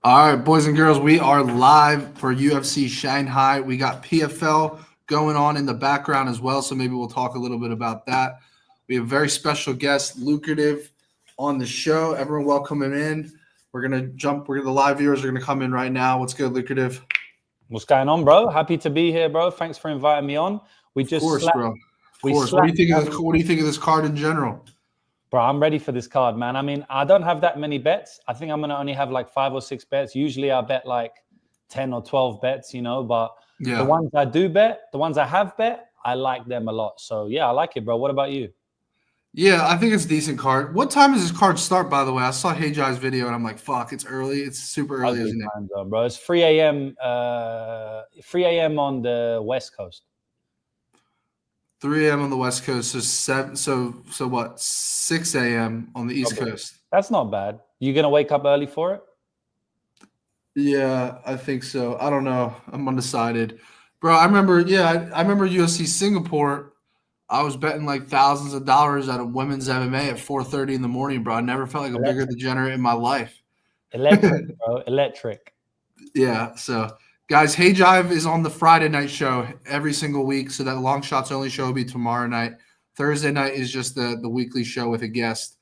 All right, boys and girls, we are live for UFC Shanghai. We got PFL going on in the background as well, so maybe we'll talk a little bit about that. We have a very special guest, Lucrative, on the show. Everyone welcome him in. The live viewers are going to come in right now. What's good, Lucrative? What's going on, bro? Happy to be here, bro. Thanks for inviting me on. Of course. What do you think of this card in general? Bro, I'm ready for this card, man. I mean, I don't have that many bets. I think I'm going to only have like 5 or 6 bets. Usually I bet like 10 or 12 bets, but the ones I do bet, the ones I have bet, I like them a lot. So, yeah, I like it, bro. What about you? Yeah, I think it's a decent card. What time does this card start, by the way? I saw Heyjai's video, and I'm like, fuck, it's early. It's super early, isn't it? Time zone, bro. It's 3 a.m. 3 a.m. on the West Coast. 3 a.m. on the West Coast, so what? 6 a.m. on the East Coast. That's not bad. You gonna wake up early for it? Yeah, I think so. I don't know. I'm undecided, bro. I remember UFC Singapore. I was betting like thousands of dollars at a women's MMA at 4:30 in the morning, bro. I never felt like a bigger degenerate in my life. Electric, bro. Electric. Yeah. So, guys, Heyjai is on the Friday night show every single week. So that Longshots only show will be tomorrow night. Thursday night is just the weekly show with a guest.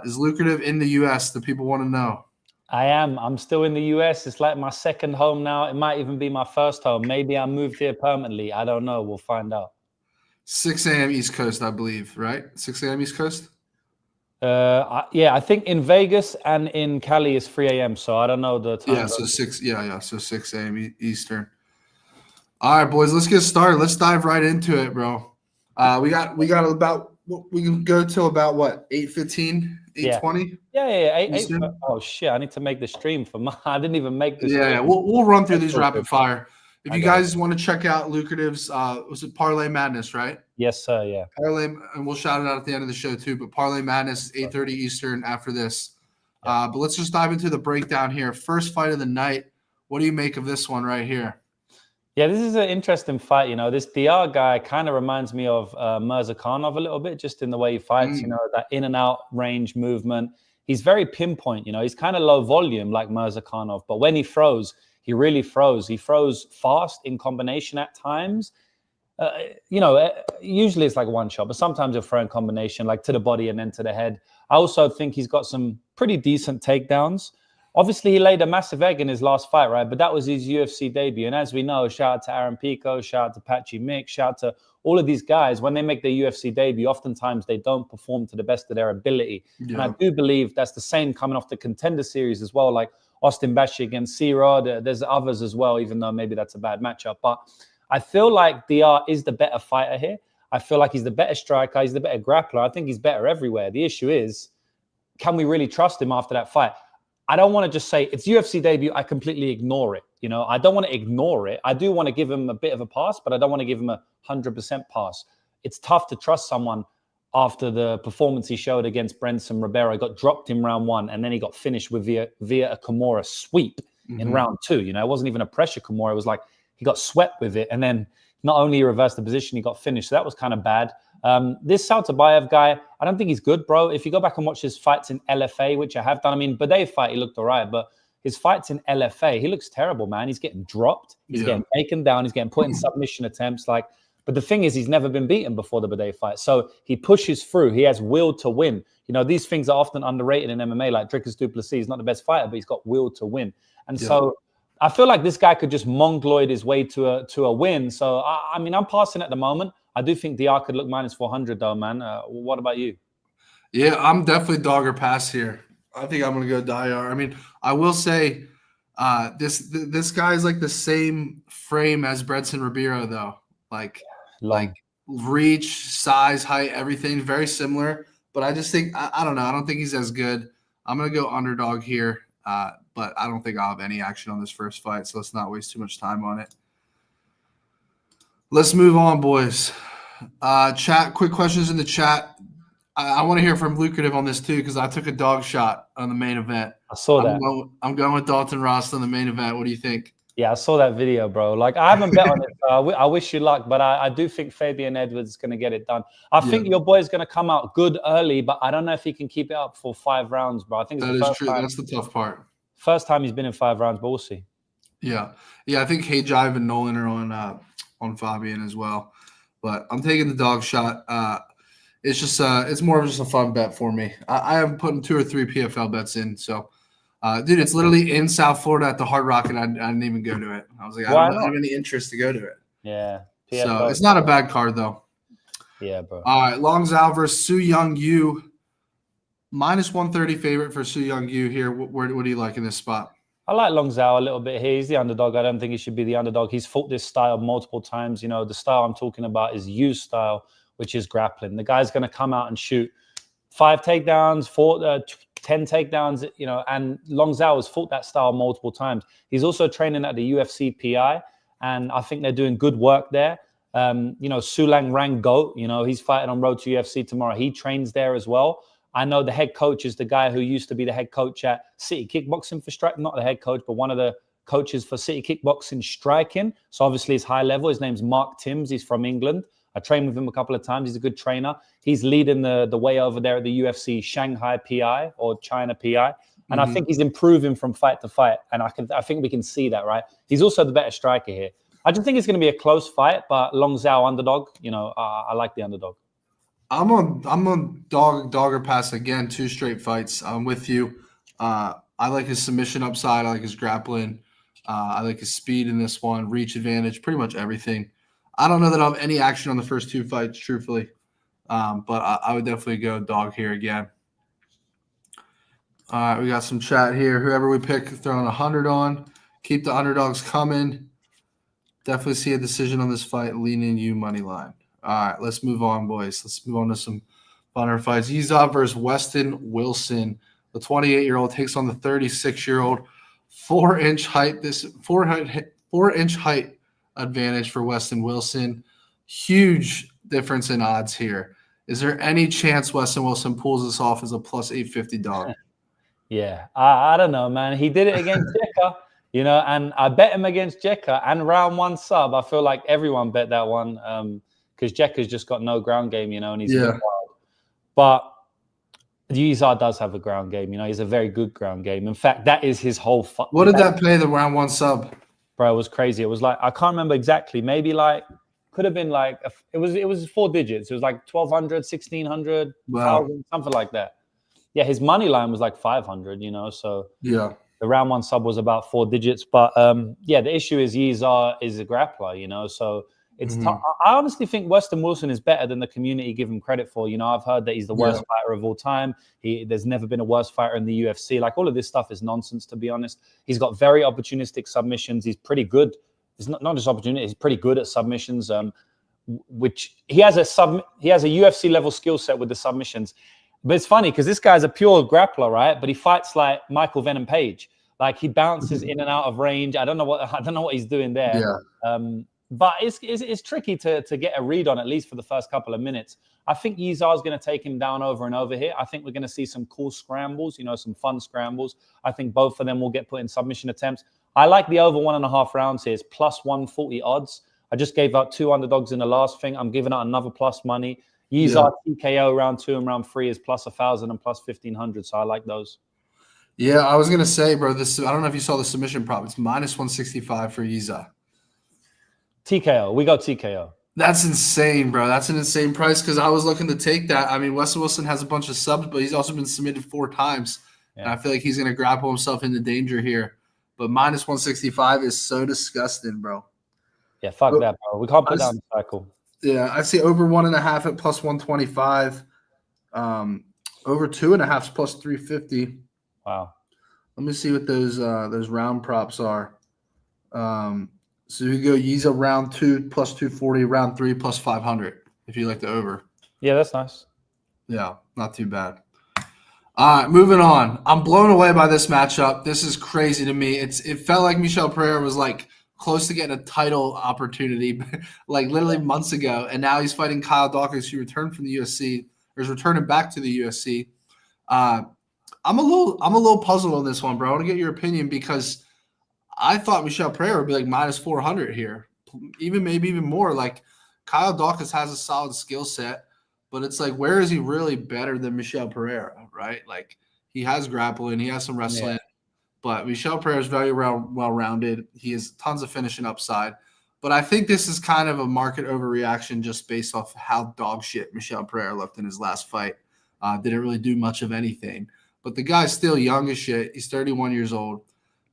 Is Lucrative in the U.S.? The people want to know. I am. I'm still in the U.S. It's like my second home now. It might even be my first home. Maybe I moved here permanently. I don't know. We'll find out. 6 a.m. East Coast, I believe, right? 6 a.m. East Coast? I think in Vegas and in Cali is 3 a.m. So I don't know the time. Yeah, so 6 a.m. Eastern. All right, boys, let's get started. Let's dive right into it, bro. We can go till about what, 8:15, 8:20? Yeah. Oh shit! I need to make the stream for my. I didn't even make this. Yeah, we'll run through these rapid fire. If you guys want to check out Lucrative's, was it Parlay Madness, right? Yes, sir. Yeah. Parlay, and we'll shout it out at the end of the show too. But Parlay Madness is 8:30 Eastern after this. But let's just dive into the breakdown here. First fight of the night. What do you make of this one right here? Yeah, this is an interesting fight. This Diyar guy kind of reminds me of Mirzakhanov a little bit, just in the way he fights. That in and out range movement. He's very pinpoint. He's kind of low volume like Mirzakhanov, but when he throws, he really throws. He throws fast in combination at times. Usually it's like one shot, but sometimes he'll throw in combination, like to the body and then to the head. I also think he's got some pretty decent takedowns. Obviously, he laid a massive egg in his last fight, right? But that was his UFC debut. And as we know, shout out to Aaron Pico, shout out to Patchy Mick, shout out to all of these guys. When they make their UFC debut, oftentimes they don't perform to the best of their ability. Yeah. And I do believe that's the same coming off the Contender Series as well, like Austin Bashi against C-Rod. There's others as well, even though maybe that's a bad matchup. But I feel like Diyar is the better fighter here. I feel like he's the better striker. He's the better grappler. I think he's better everywhere. The issue is, can we really trust him after that fight? I don't want to just say it's UFC debut. I completely ignore it. I don't want to ignore it. I do want to give him a bit of a pass, but I don't want to give him 100% pass. It's tough to trust someone after the performance he showed against Brenson Ribeiro. He got dropped in round 1, and then he got finished with via a Kimura sweep in round 2. It wasn't even a pressure Kimura. It was like he got swept with it, and then not only he reversed the position, he got finished. So that was kind of bad. This Satybaldiev guy, I don't think he's good, bro. If you go back and watch his fights in LFA, which I have done, Badei fight, he looked all right, but his fights in LFA, he looks terrible, man. He's getting dropped. He's getting taken down. He's getting put in submission attempts. But the thing is, he's never been beaten before the Badei fight. So he pushes through. He has will to win. These things are often underrated in MMA, like Dricus du Plessis. He's not the best fighter, but he's got will to win. And so I feel like this guy could just mongoloid his way to a win. So, I'm passing at the moment. I do think Diyar could look minus 400, though, man. What about you? Yeah, I'm definitely dog or pass here. I think I'm going to go Diyar. I will say this guy is like the same frame as Brenson Ribeiro, though. Like reach, size, height, everything, very similar. But I just think, I don't know. I don't think he's as good. I'm going to go underdog here. But I don't think I'll have any action on this first fight, so let's not waste too much time on it. Let's move on, boys. Chat, quick questions in the chat. I want to hear from Lucrative on this too, because I took a dog shot on the main event. I saw that. I'm going with Dalton Ross on the main event. What do you think? Yeah, I saw that video, bro. I haven't bet on it. I wish you luck, but I do think Fabian Edwards is going to get it done. I think your boy is going to come out good early, but I don't know if he can keep it up for 5 rounds, bro. I think that is true. That's the tough part. First time he's been in 5 rounds, but we'll see. Yeah. I think Jive and Nolan are on Fabian as well, but I'm taking the dog shot. It's just it's more of just a fun bet for me. I have put 2 or 3 PFL bets in, so dude, it's literally in South Florida at the Hard Rock, and I didn't even go to it. I was like, I don't have any interest to go to it. Yeah. PFL. So it's not a bad card though. Yeah, bro. All right, Longzhou versus Su Young Yu. -130 favorite for Su Young Yu here. What do you like in this spot? I like Longzhou a little bit here. He's the underdog. I don't think he should be the underdog. He's fought this style multiple times. You know, the style I'm talking about is Yu's style, which is grappling. The guy's going to come out and shoot 5 takedowns, 10 takedowns, you know, and Longzhou has fought that style multiple times. He's also training at the UFC PI, and I think they're doing good work there. You know, Sulang Rang Goat, you know, he's fighting on Road to UFC tomorrow. He trains there as well. I know the head coach is the guy who used to be the head coach at City Kickboxing for striking, not the head coach, but one of the coaches for City Kickboxing striking. So obviously he's high level. His name's Mark Timms. He's from England. I trained with him a couple of times. He's a good trainer. He's leading the way over there at the UFC Shanghai PI or China PI. And I think he's improving from fight to fight. And I think we can see that, right? He's also the better striker here. I just think it's going to be a close fight, but Longzhou underdog, you know, I like the underdog. I'm on dog or pass again. 2 straight fights. I'm with you. I like his submission upside. I like his grappling. I like his speed in this one, reach advantage, pretty much everything. I don't know that I'll have any action on the first 2 fights, truthfully, but I would definitely go dog here again. All right, we got some chat here. Whoever we pick, throwing 100 on. Keep the underdogs coming. Definitely see a decision on this fight. Lean in you money line. All right, let's move on, boys. Let's move on to some funner fights. Yizha versus Westin Wilson. The 28-year-old takes on the 36-year-old. 4-inch height. This 4-inch height advantage for Westin Wilson. Huge difference in odds here. Is there any chance Westin Wilson pulls this off as a +850 dog? Yeah, I don't know, man. He did it against Jekka, you know, and I bet him against Jekka and round 1 sub. I feel like everyone bet that one. Because Jekka's just got no ground game, you know, and he's wild. But Yizha does have a ground game, you know. He's a very good ground game. In fact, that is his whole fight. What did that pay the round 1 sub? Bro, it was crazy. It was like, I can't remember exactly. Maybe like, could have been like, it was 4 digits. It was like 1,200, 1,600, 1,000, something like that. Yeah, his money line was like 500, you know. So yeah, the round 1 sub was about 4 digits. But yeah, the issue is Yizha is a grappler, you know. So it's tough. I honestly think Westin Wilson is better than the community give him credit for. You know, I've heard that he's the worst fighter of all time. There's never been a worse fighter in the UFC. Like, all of this stuff is nonsense, to be honest. He's got very opportunistic submissions. He's pretty good. It's not just opportunity. He's pretty good at submissions. Which he has a UFC level skill set with the submissions. But it's funny because this guy's a pure grappler, right? But he fights like Michael Venom Page. Like, he bounces in and out of range. I don't know what he's doing there. Yeah. But it's tricky to get a read on, at least for the first couple of minutes. I think Yizha is going to take him down over and over here. I think we're going to see some cool scrambles, you know, some fun scrambles. I think both of them will get put in submission attempts. I like the over 1.5 rounds here. It's +140 odds. I just gave out 2 underdogs in the last thing. I'm giving out another plus money. Yizha TKO round 2 and round 3 is +1,000 and +1,500. So I like those. Yeah, I was going to say, bro, this, I don't know if you saw the submission prop. It's -165 for Yizha. TKO. We go TKO. That's insane, bro. That's an insane price because I was looking to take that. I mean, Westin Wilson has a bunch of subs, but he's also been submitted 4 times. Yeah. And I feel like he's going to grapple himself into danger here. But -165 is so disgusting, bro. Yeah, fuck that, bro. We can't put down the cycle. Yeah, I see over 1.5 at +125. Over 2.5 is +350. Wow. Let me see what those round props are. So we go Yizha round 2 +240, round 3 +500. If you like the over. Yeah, that's nice. Yeah, not too bad. All right, moving on. I'm blown away by this matchup. This is crazy to me. It felt like Michel Pereira was like close to getting a title opportunity, like literally months ago, and now he's fighting Kyle Daukaus, who returned from the UFC, or is returning back to the UFC. I'm a little puzzled on this one, bro. I want to get your opinion because I thought Michel Pereira would be like -400 here, maybe even more. Like, Kyle Daukaus has a solid skill set, but it's like, where is he really better than Michel Pereira, right? Like, he has grappling, he has some wrestling. But Michel Pereira is very well-rounded. He has tons of finishing upside. But I think this is kind of a market overreaction just based off how dog shit Michel Pereira looked in his last fight. Didn't really do much of anything. But the guy's still young as shit. He's 31 years old.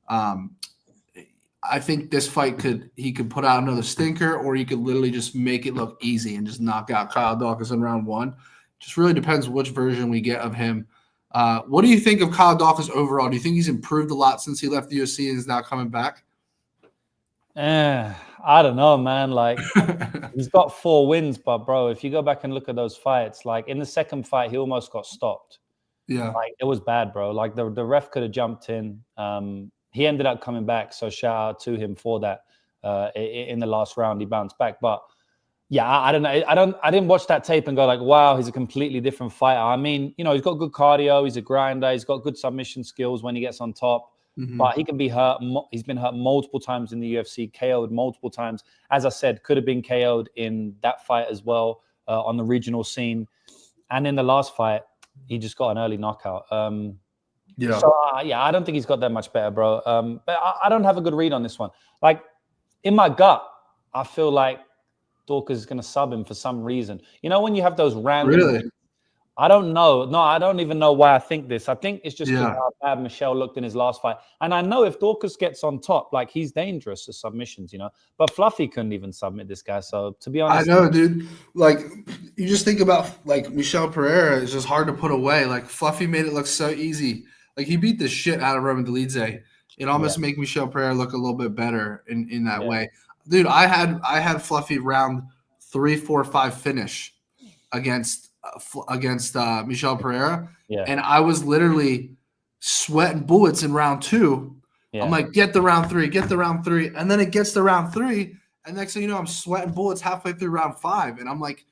I think this fight he could put out another stinker, or he could literally just make it look easy and just knock out Kyle Daukaus in round one. Just really depends which version we get of him. What do you think of Kyle Daukaus overall? Do you think he's improved a lot since he left the UFC and is now coming back? I don't know, man. Like, he's got 4 wins, but bro, if you go back and look at those fights, like in the second fight, he almost got stopped. Yeah, like it was bad, bro. Like the ref could have jumped in. He ended up coming back, so shout out to him for that. In the last round, he bounced back, but yeah, I don't know. I didn't watch that tape and go like, wow, he's a completely different fighter. I mean, he's got good cardio, he's a grinder, he's got good submission skills when he gets on top. But he can be hurt. He's been hurt multiple times in the UFC, KO'd multiple times. As I said, could have been KO'd in that fight as well on the regional scene. And in the last fight, he just got an early knockout. Yeah. So, I don't think he's got that much better, bro. But I don't have a good read on this one. Like, in my gut, I feel like Daukaus is going to sub him for some reason. When you have those random... Really? I don't know. No, I don't even know why I think this. I think it's just Yeah. how bad Michel looked in his last fight. And I know if Daukaus gets on top, like, he's dangerous to submissions, But Fluffy couldn't even submit this guy. So, to be honest... I know, dude. Like, you just think about, like, Michel Pereira is just hard to put away. Like, Fluffy made it look so easy. Like, he beat the shit out of Roman Dolidze. It almost make Michel Pereira look a little bit better in that way. Dude, I had Fluffy round 3, 4, 5 finish against Michel Pereira, and I was literally sweating bullets in round 2. I'm like, get the round 3, and then it gets to round 3, and next thing you know, I'm sweating bullets halfway through round 5, and I'm like,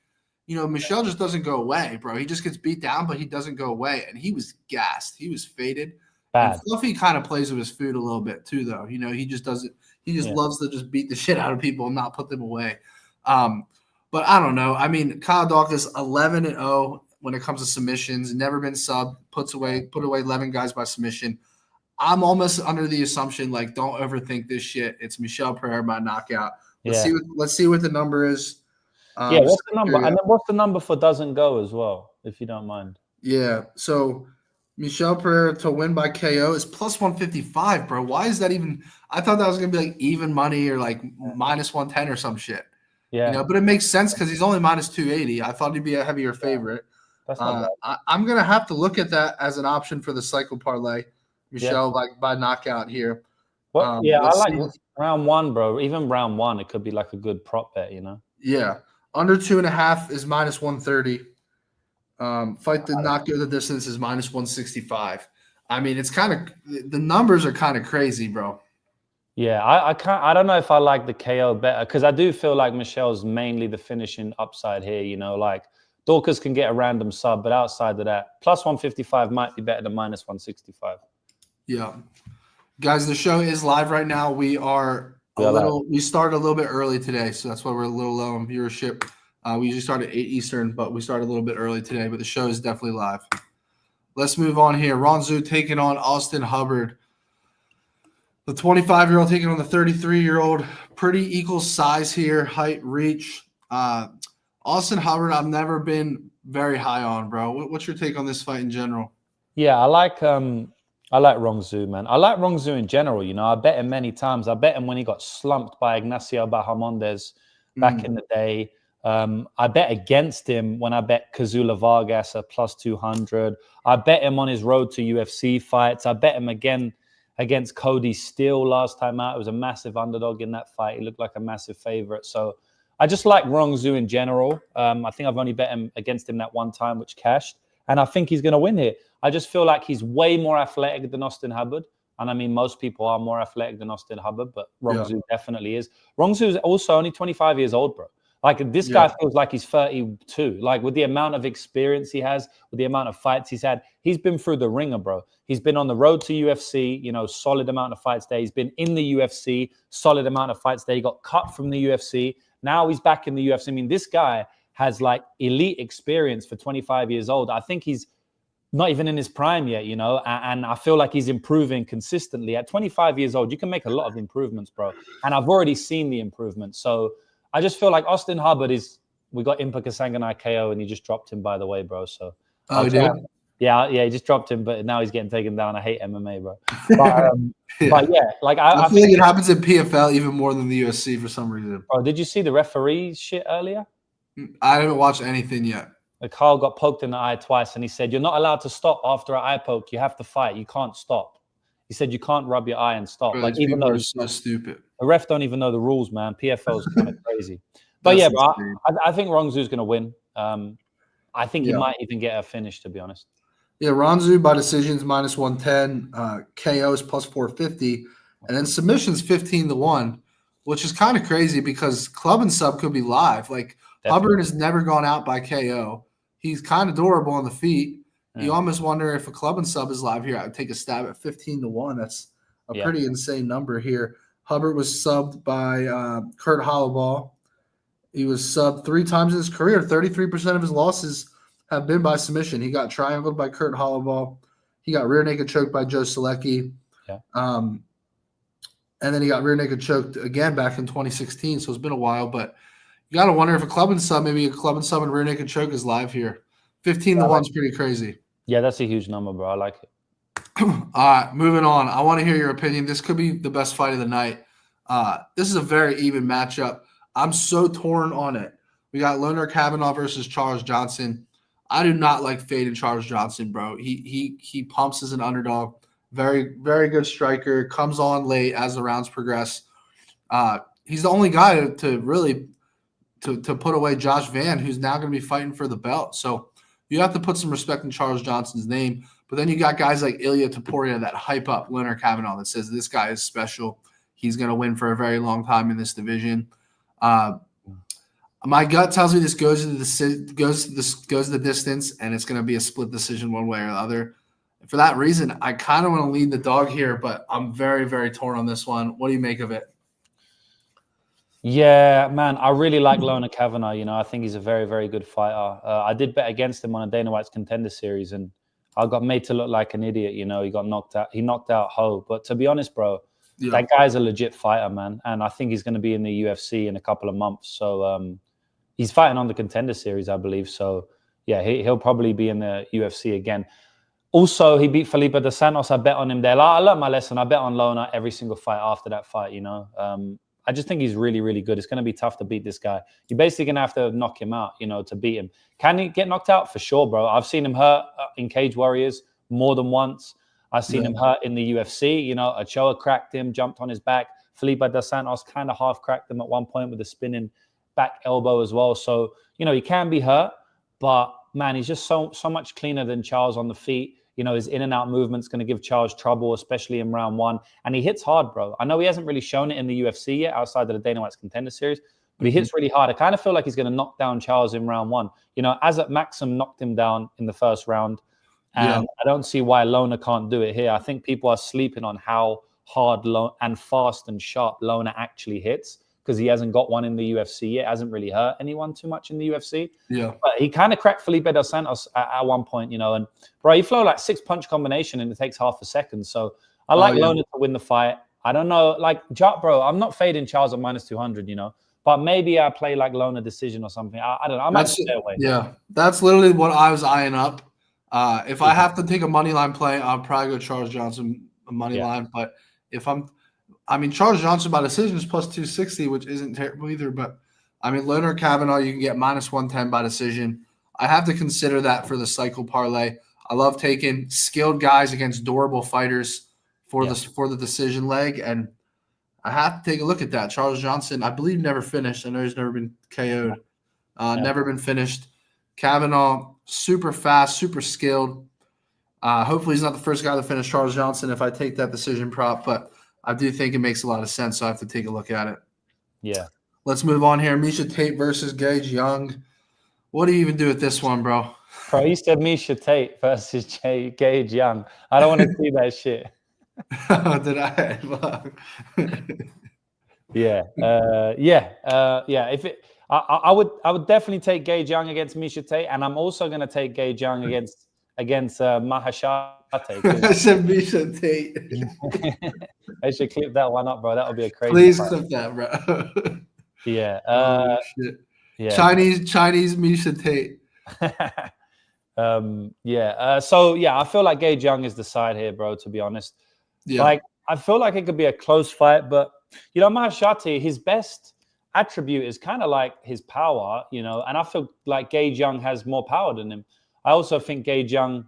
Michel just doesn't go away, bro. He just gets beat down, but he doesn't go away, and he was gassed. He was faded. Bad. And Fluffy kind of plays with his food a little bit too, though. He just doesn't. He just loves to just beat the shit out of people and not put them away. But I don't know. I mean, Kyle Daukaus 11-0 when it comes to submissions. Never been subbed. Put away 11 guys by submission. I'm almost under the assumption, like, don't overthink this shit. It's Michel Pereira by knockout. Let's see what the number is. What's the number? And then what's the number for doesn't go as well, if you don't mind? Yeah. So Michel Pereira to win by KO is plus 155, bro. Why is that even? I thought that was gonna be like even money or like minus 110 or some shit. Yeah. But it makes sense because he's only minus 280. I thought he'd be a heavier favorite. That's not bad. I'm gonna have to look at that as an option for the cycle parlay. Michel like by knockout here. Well, I like round 1, bro. Even round 1, it could be like a good prop bet, Yeah, under 2.5 is minus 130. Fight did not go the distance is minus 165. I mean, it's kind of the numbers are kind of crazy, bro. Yeah, I don't know if I like the KO better because I do feel like Michel's mainly the finishing upside here. Like Daukaus can get a random sub, but outside of that, plus 155 might be better than minus 165. Yeah, guys, the show is live right now. We started a little bit early today, so that's why we're a little low on viewership. We usually start at 8 Eastern, but we started a little bit early today. But the show is definitely live. Let's move on here. Rongzhu taking on Austin Hubbard. The 25-year-old taking on the 33-year-old. Pretty equal size here, height, reach. Austin Hubbard, I've never been very high on, bro. What's your take on this fight in general? Yeah, I like Rongzhu, man. I like Rongzhu in general. I bet him many times. I bet him when he got slumped by Ignacio Bahamondes back in the day. I bet against him when I bet Kazula Vargas at plus 200. I bet him on his road to UFC fights. I bet him again against Cody Steele last time out. It was a massive underdog in that fight. He looked like a massive favorite. So I just like Rongzhu in general. I think I've only bet him against him that one time, which cashed. And I think he's going to win here. I just feel like he's way more athletic than Austin Hubbard. And I mean, most people are more athletic than Austin Hubbard, but Rongzhu definitely is. Rongzhu is also only 25 years old, bro. Like, this guy feels like he's 32. Like, with the amount of experience he has, with the amount of fights he's had, he's been through the ringer, bro. He's been on the road to UFC, solid amount of fights there. He's been in the UFC, solid amount of fights there. He got cut from the UFC. Now he's back in the UFC. I mean, this guy has, like, elite experience for 25 years old. I think he's not even in his prime yet, you know, and I feel like he's improving consistently. At 25 years old, you can make a lot of improvements, bro. And I've already seen the improvements. So I just feel like Austin Hubbard we got Impa Kasanganai KO and he just dropped him, by the way, bro. So he did? Yeah, he just dropped him, but now he's getting taken down. I hate MMA, bro. But yeah, like I feel like it happens in PFL even more than the UFC for some reason. Bro, did you see the referee shit earlier? I haven't watched anything yet. Like Carl got poked in the eye twice, and he said, "You're not allowed to stop after an eye poke. You have to fight. You can't stop." He said, "You can't rub your eye and stop." Bro, like even though are so stupid, the ref don't even know the rules, man. PFL is kind of crazy. But yeah, bro, I think Rongzhu's gonna win. I think he might even get a finish, to be honest. Yeah, Rongzhu by decisions -110, KOs +450, and then submissions 15-1, which is kind of crazy because club and sub could be live. Like Hubbard has never gone out by KO. He's kind of durable on the feet. You almost wonder if a club and sub is live here. I would take a stab at 15-1. That's a pretty insane number here. Hubbard was subbed by Kurt Hollowball. He was subbed 3 times in his career. 33% of his losses have been by submission. He got triangled by Kurt Hollowball. He got rear naked choked by Joe Selecki. Yeah. And then he got rear naked choked again back in 2016. So it's been a while, but you got to wonder if a club and sub, maybe a club and sub and rear naked choke is live here. 15-1 is pretty crazy. Yeah, that's a huge number, bro. I like it. All right, moving on. I want to hear your opinion. This could be the best fight of the night. This is a very even matchup. I'm so torn on it. We got Loner Kavanagh versus Charles Johnson. I do not like fading Charles Johnson, bro. He pumps as an underdog. Very, very good striker. Comes on late as the rounds progress. He's the only guy to really put away Josh Van, who's now going to be fighting for the belt. So you have to put some respect in Charles Johnson's name. But then you got guys like Ilya Topuria that hype up Loner Kavanagh that says this guy is special. He's going to win for a very long time in this division. My gut tells me this goes to the distance, and it's going to be a split decision one way or the other. For that reason, I kind of want to lead the dog here, but I'm very, very torn on this one. What do you make of it? Yeah, man, I really like Loner Kavanagh. You know, I think he's a very, very good fighter. I did bet against him on a Dana White's Contender Series, and I got made to look like an idiot. You know, he got knocked out. He knocked out Ho. But to be honest, bro, that guy's a legit fighter, man. And I think he's going to be in the UFC in a couple of months. So he's fighting on the Contender Series, I believe. So, yeah, he'll probably be in the UFC again. Also, he beat Felipe dos Santos. I bet on him there. I learned my lesson. I bet on Loner every single fight after that fight, you know. I just think he's really, really good. It's going to be tough to beat this guy. You're basically going to have to knock him out, you know, to beat him. Can he get knocked out? For sure, bro. I've seen him hurt in Cage Warriors more than once. I've seen him hurt in the UFC. You know, Ochoa cracked him, jumped on his back. Felipe dos Santos kind of half cracked him at one point with a spinning back elbow as well. So, you know, he can be hurt, but, man, he's just so much cleaner than Charles on the feet. You know, his in and out movement's going to give Charles trouble, especially in round 1. And he hits hard, bro. I know he hasn't really shown it in the UFC yet outside of the Dana White's Contender Series, but he hits really hard. I kind of feel like he's going to knock down Charles in round 1. You know, Azat Maxim knocked him down in the first round. And I don't see why Loner can't do it here. I think people are sleeping on how hard and fast and sharp Loner actually hits because he hasn't got one in the UFC yet. Hasn't really hurt anyone too much in the UFC. Yeah. But he kind of cracked Felipe dos Santos at one point, you know. And, bro, he flow like 6-punch combination and it takes half a second. So I like Loner to win the fight. I don't know. Like, bro, I'm not fading Charles at -200, you know. But maybe I play like Loner decision or something. I don't know. I might stay away. Yeah, that's literally what I was eyeing up. If I have to take a money line play, I'll probably go Charles Johnson money line. But if Charles Johnson by decision is +260, which isn't terrible either. But I mean, Loner Kavanagh, you can get -110 by decision. I have to consider that for the cycle parlay. I love taking skilled guys against durable fighters for the decision leg, and I have to take a look at that. Charles Johnson, I believe, never finished. I know he's never been KO'd, never been finished. Kavanagh, super fast, super skilled. Hopefully he's not the first guy to finish Charles Johnson if I take that decision prop, but I do think it makes a lot of sense, so I have to take a look at it. Yeah. Let's move on here. Maheshate versus Gage Young. What do you even do with this one, bro? Bro, you said Maheshate versus Gage Young. I don't want to see that shit. Did I? I would definitely take Gage Young against Maheshate, and I'm also going to take Gage Young against against Maheshate. I said Maheshate. I should clip that one up, bro. That would be a crazy. Please fight. clip that, bro. Yeah. Oh, shit. Yeah. Chinese Maheshate. So yeah, I feel like Gage Young is the side here, bro. To be honest, like I feel like it could be a close fight, but you know, Maheshate, his best attribute is kind of like his power, you know, and I feel like Gage Young has more power than him. I also think Gage Young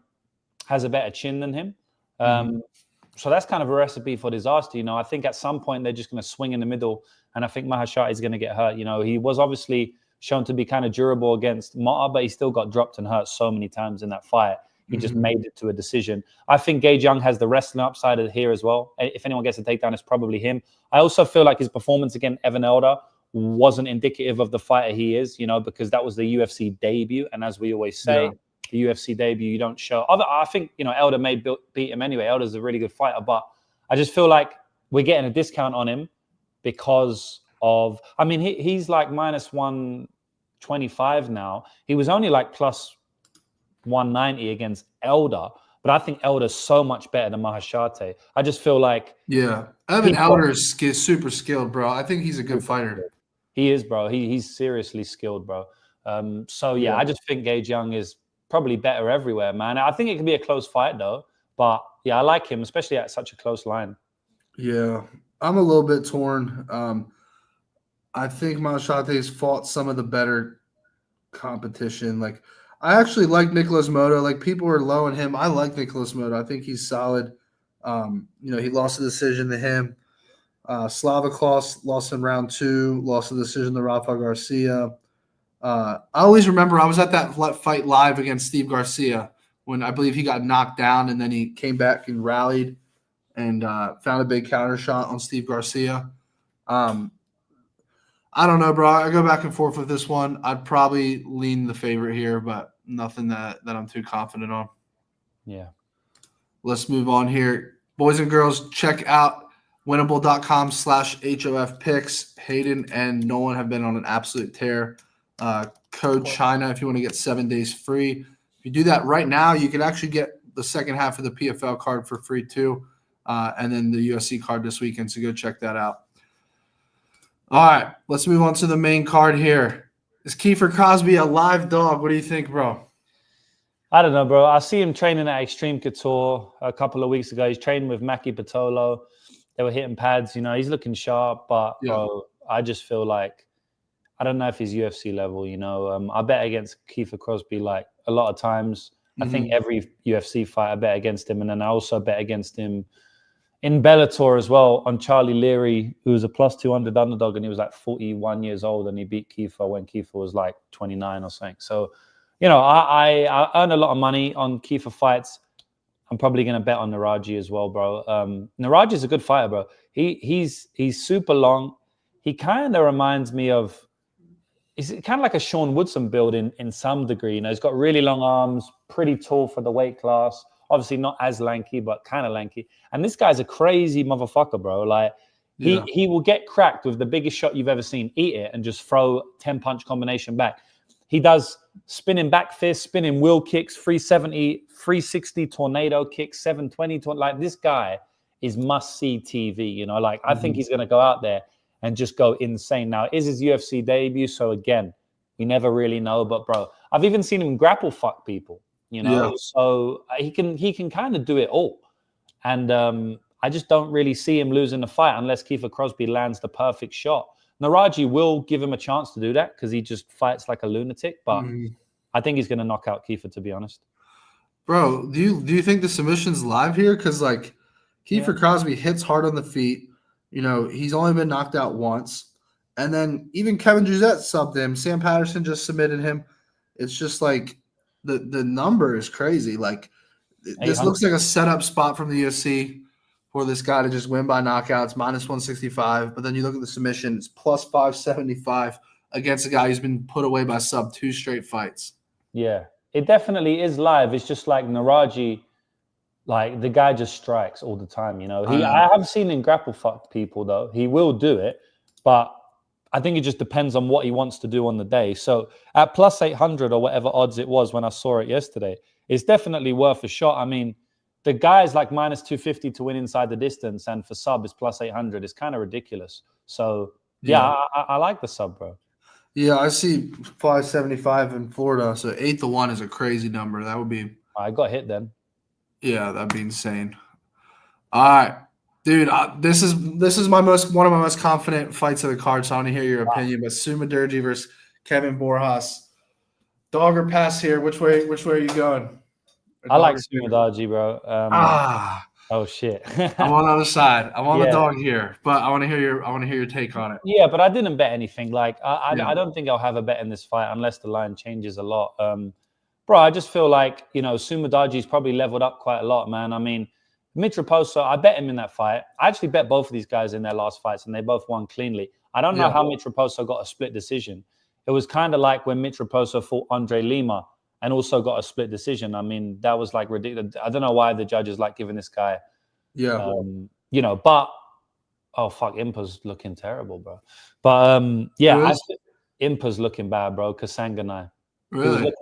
has a better chin than him. So that's kind of a recipe for disaster. You know, I think at some point they're just going to swing in the middle, and I think Maheshate is going to get hurt. You know, he was obviously shown to be kind of durable against Mata, but he still got dropped and hurt so many times in that fight. He just made it to a decision. I think Gage Young has the wrestling upside here as well. If anyone gets a takedown, it's probably him. I also feel like his performance against Evan Elder wasn't indicative of the fighter he is, you know, because that was the UFC debut. And as we always say, the UFC debut, you don't show. I think, you know, Elder may beat him anyway. Elder's a really good fighter, but I just feel like we're getting a discount on him because of, I mean, he's like minus 125 now. He was only like plus 190 against Elder, but I think Elder's so much better than Maheshate. I just feel like Evan Elder is super skilled, bro. I think he's a good fighter. He is, bro. He's seriously skilled, bro. I just think Gage Young is probably better everywhere, man. I think it can be a close fight though, but yeah, I like him, especially at such a close line. Yeah, I'm a little bit torn. I think Maheshate's fought some of the better competition. Like, I actually like Nicholas Moto. Like, people are low on him. I like Nicholas Moto. I think he's solid. You know, he lost a decision to him. Slavakos lost in round 2, lost a decision to Rafa Garcia. I always remember I was at that fight live against Steve Garcia when I believe he got knocked down, and then he came back and rallied and found a big counter shot on Steve Garcia. I don't know, bro. I go back and forth with this one. I'd probably lean the favorite here, but nothing that I'm too confident on. Yeah. Let's move on here. Boys and girls, check out winnable.com/HOF picks. Hayden and Nolan have been on an absolute tear. Code China if you want to get 7 days free. If you do that right now, you can actually get the second half of the PFL card for free too, and then the UFC card this weekend, so go check that out. All right, let's move on to the main card here. Is Kiefer Crosbie a live dog? What do you think, bro? I don't know, bro. I see him training at Extreme Couture a couple of weeks ago. He's training with Maki Patolo. They were hitting pads. You know, he's looking sharp, but bro, I just feel like I don't know if he's UFC level. You know, I bet against Kiefer Crosbie like a lot of times. I think every UFC fight I bet against him, and then I also bet against him in Bellator as well on Charlie Leary, who was a plus 200 underdog, and he was like 41 years old, and he beat Kiefer when Kiefer was like 29 or something. So, you know, I earn a lot of money on Kiefer fights. I'm probably going to bet on Nueraji as well, bro. Nueraji is a good fighter, bro. He's super long. He kind of reminds me of, he's kind of like a Sean Woodson build in some degree. You know, he's got really long arms, pretty tall for the weight class. Obviously not as lanky, but kind of lanky. And this guy's a crazy motherfucker, bro. Like, he will get cracked with the biggest shot you've ever seen, eat it, and just throw 10-punch combination back. He does spinning back fist, spinning wheel kicks, 370, 360 tornado kicks, 720. Like, this guy is must-see TV, you know? Like, I think he's going to go out there and just go insane. Now, it is his UFC debut, so again, we never really know. But, bro, I've even seen him grapple fuck people. You know, so he can kind of do it all. And I just don't really see him losing the fight unless Kiefer Crosbie lands the perfect shot. Nueraji will give him a chance to do that because he just fights like a lunatic. But I think he's going to knock out Kiefer, to be honest. Bro, do you think the submission's live here? Because, like, Kiefer Crosbie hits hard on the feet. You know, he's only been knocked out once. And then even Kevin Juzette subbed him. Sam Patterson just submitted him. It's just like the number is crazy. Like, this looks like a setup spot from the UFC for this guy to just win by knockouts, minus 165. But then you look at the submission, it's plus 575 against a guy who's been put away by sub 2 straight fights. Yeah. It definitely is live. It's just like Nueraji, like, the guy just strikes all the time, you know. I have seen him grapple fuck people, though. He will do it, but I think it just depends on what he wants to do on the day. So at plus 800 or whatever odds it was when I saw it yesterday, it's definitely worth a shot. I mean, the guy is like minus 250 to win inside the distance, and for sub is plus 800. It's kind of ridiculous. So I like the sub, bro. Yeah, I see 575 in Florida, so 8-1 is a crazy number. That would be. I got hit then. Yeah, that'd be insane. All right, dude. This is one of my most confident fights of the card. So I want to hear your opinion. But Mudaerji versus Kevin Borjas. Dog or pass here? Which way are you going? I like Mudaerji, bro. Oh shit! I'm on the other side. I'm on the dog here, but I want to hear your take on it. Yeah, but I didn't bet anything. Like I don't think I'll have a bet in this fight unless the line changes a lot. Bro, I just feel like Mudaerji's probably leveled up quite a lot, man. I mean, Mitroposo, I bet him in that fight. I actually bet both of these guys in their last fights, and they both won cleanly. I don't know how Mitroposo got a split decision. It was kind of like when Mitroposo fought Andre Lima and also got a split decision. I mean, that was like ridiculous. I don't know why the judges like giving this guy, but oh fuck, Impa's looking terrible, bro. But Impa's looking bad, bro. Kavanagh, really,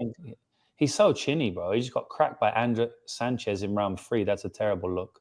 he's so chinny, bro. He just got cracked by Andre Sanchez in round 3. That's a terrible look.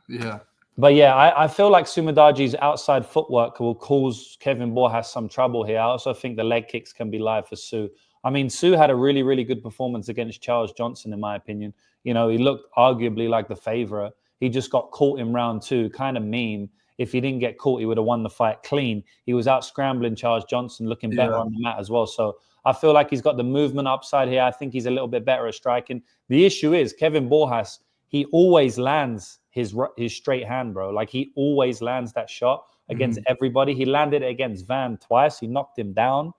Yeah. But yeah, I feel like Mudaerji's outside footwork will cause Kevin Borjas some trouble here. I also think the leg kicks can be live for Sue. I mean, Sue had a really, really good performance against Charles Johnson, in my opinion. You know, he looked arguably like the favorite. He just got caught in round 2, kind of mean. If he didn't get caught, he would have won the fight clean. He was out scrambling Charles Johnson, looking better on the mat as well. So I feel like he's got the movement upside here. I think he's a little bit better at striking. The issue is Kevin Borjas, he always lands his straight hand, bro. Like, he always lands that shot against everybody. He landed it against Van twice. He knocked him down.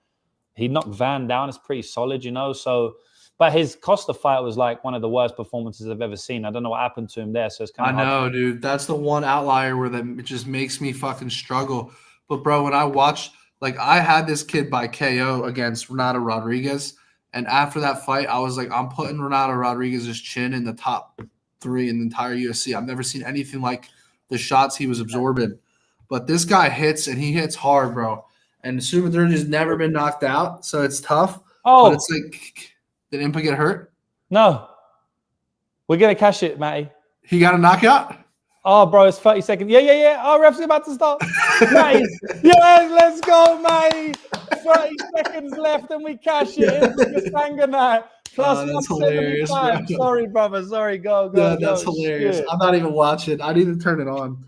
He knocked Van down. It's pretty solid, you know. So, but his Costa fight was like one of the worst performances I've ever seen. I don't know what happened to him there. So it's kind of hard. Dude. That's the one outlier where it just makes me fucking struggle. But bro, when I watched, like, I had this kid by KO against Renato Rodriguez, and after that fight, I was like, I'm putting Renato Rodriguez's chin in the top 3 in the entire UFC. I've never seen anything like the shots he was absorbing. But this guy hits, and he hits hard, bro. And Mudaerji's never been knocked out, so it's tough. Oh, but it's like, did Impa get hurt? No. We're going to cash it, Matty. He got a knockout? Oh, bro, it's 30 seconds. Yeah. Oh, ref's about to start. Matty. Yeah, let's go, Matty. 30 seconds left, and we cash it. Kavanagh. Plus that's hilarious, bro. Sorry, brother. Sorry, go. Yeah, that's hilarious. Shit. I'm not even watching. I need to turn it on.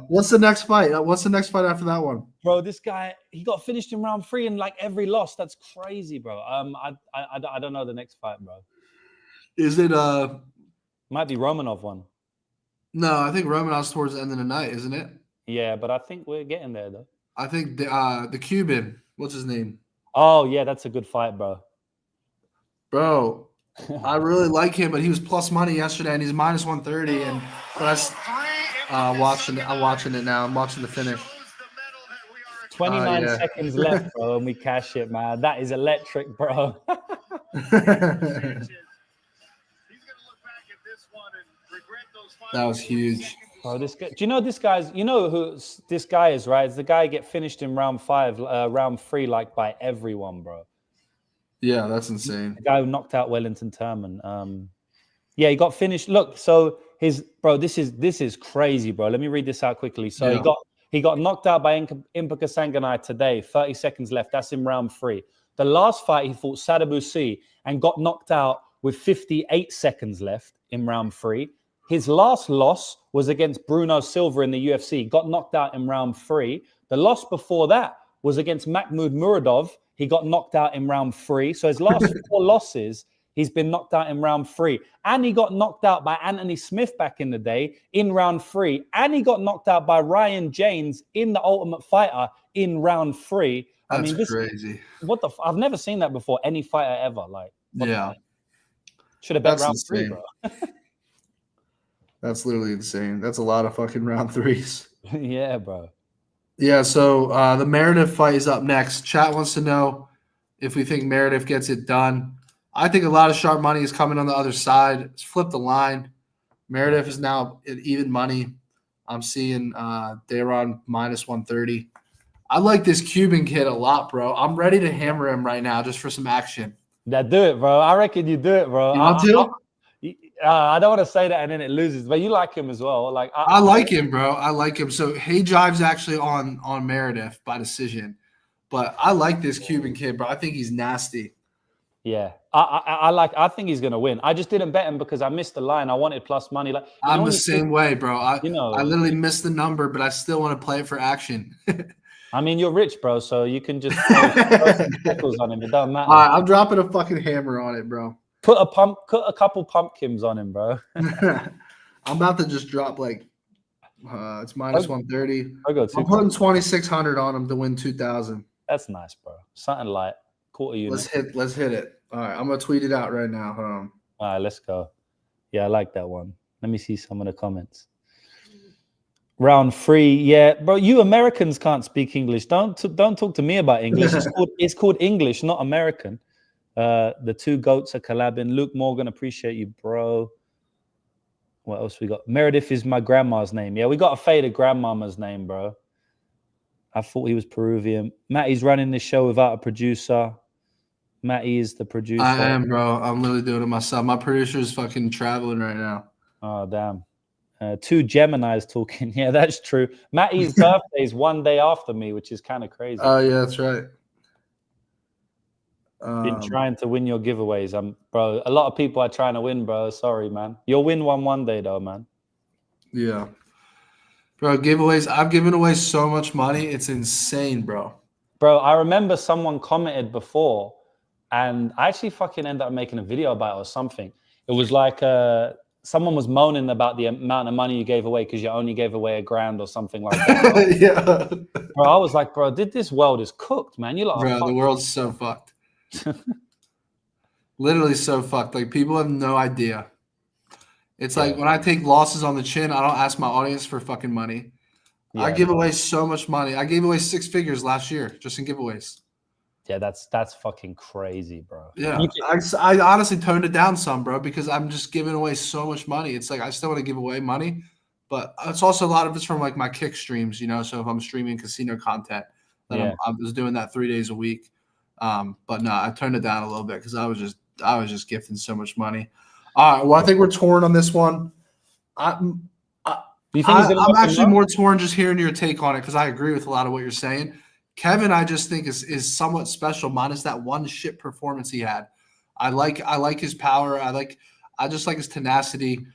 What's the next fight? What's the next fight after that one? Bro, this guy, he got finished in round 3 in like every loss. That's crazy, bro. I don't know the next fight, bro. Is it might be Romanov one. No, I think Romanov's towards the end of the night, isn't it? Yeah, but I think we're getting there though. I think the Cuban, what's his name? Oh yeah, that's a good fight, bro. Bro, I really like him, but he was plus money yesterday, and he's minus 130. And but I'm watching it now. I'm watching the finish. 29 seconds left, bro, and we cash it, man. That is electric, bro. That was huge. Bro, this guy, do you know this guy's? You know who this guy is, right? It's the guy get finished in round 5, round 3, like by everyone, bro. Yeah, that's insane. The guy who knocked out Wellington Turman. Yeah, he got finished. Look, so this is crazy, bro. Let me read this out quickly. So he got knocked out by Impa Kavanagh today. 30 seconds left. That's in round 3. The last fight he fought Satybaldiev and got knocked out with 58 seconds left in round 3. His last loss was against Bruno Silva in the UFC. Got knocked out in round 3. The loss before that was against Mahmoud Muradov. He got knocked out in round 3. So his last 4 losses, he's been knocked out in round 3. And he got knocked out by Anthony Smith back in the day in round 3. And he got knocked out by Ryan James in the Ultimate Fighter in round 3. That's crazy. I've never seen that before. Any fighter ever. Like, should have bet round 3, bro. That's literally insane. That's a lot of fucking round 3s. Yeah, bro. Yeah, so the Meredith fight is up next. Chat wants to know if we think Meredith gets it done. I think a lot of sharp money is coming on the other side. Let's flip the line. Meredith is now at even money. I'm seeing Dron minus 130. I like this Cuban kid a lot, bro. I'm ready to hammer him right now just for some action. Yeah, do it, bro. I reckon you do it, bro. You want to? I don't want to say that and then it loses, but you like him as well. Like I like him, bro. I like him. So Hey Jive's actually on Meredith by decision, but I like this Cuban kid, bro. I think he's nasty. Yeah, I think he's gonna win. I just didn't bet him because I missed the line. I wanted plus money. Like I'm the same way, bro. I I literally missed the number, but I still want to play it for action. I mean, you're rich, bro, so you can just throw some pickles on him. It doesn't matter. All right, I'm dropping a fucking hammer on it, bro. Put a couple pumpkins on him, bro. I'm about to just drop like it's minus 130. I'm putting 2,600 on him to win 2,000. That's nice, bro. Something light. Quarter unit. Let's hit it. All right, I'm gonna tweet it out right now. Hold on. All right, let's go. Yeah, I like that one. Let me see some of the comments. Round 3, yeah, bro. You Americans can't speak English. Don't talk to me about English. It's called English, not American. The two goats are collabing. Luke Morgan, appreciate you, bro. What else we got? Meredith is my grandma's name. Yeah, we got a faded grandmama's name, bro. I thought he was Peruvian. Matty's running this show without a producer. Matty is the producer. I am, bro. I'm literally doing it myself. My producer is fucking traveling right now. Oh, damn. Two Geminis talking. Yeah, that's true. Matty's birthday is one day after me, which is kind of crazy. Oh, yeah, that's right. Been trying to win your giveaways. Bro, a lot of people are trying to win, bro. Sorry, man. You'll win one day, though, man. Yeah. Bro, giveaways. I've given away so much money. It's insane, bro. Bro, I remember someone commented before, and I actually fucking ended up making a video about it or something. It was like someone was moaning about the amount of money you gave away because you only gave away $1,000 or something like that. Yeah. Bro, I was like, bro, this world is cooked, man. You bro, the world's so fucked. Literally so fucked. Like, people have no idea. It's like when I take losses on the chin, I don't ask my audience for fucking money. Yeah, I give away so much money. I gave away 6 figures last year just in giveaways. Yeah, that's fucking crazy, bro. Yeah, I honestly toned it down some, bro, because I'm just giving away so much money. It's like I still want to give away money, but it's also a lot of it's from like my kick streams, you know. So if I'm streaming casino content, then I was doing that 3 days a week. But no, I toned it down a little bit because I was just gifting so much money. All right, well, I think we're torn on this one. I'm actually more torn just hearing your take on it because I agree with a lot of what you're saying. Kevin, I just think is somewhat special, minus that one shit performance he had. I like his power. I just like his tenacity.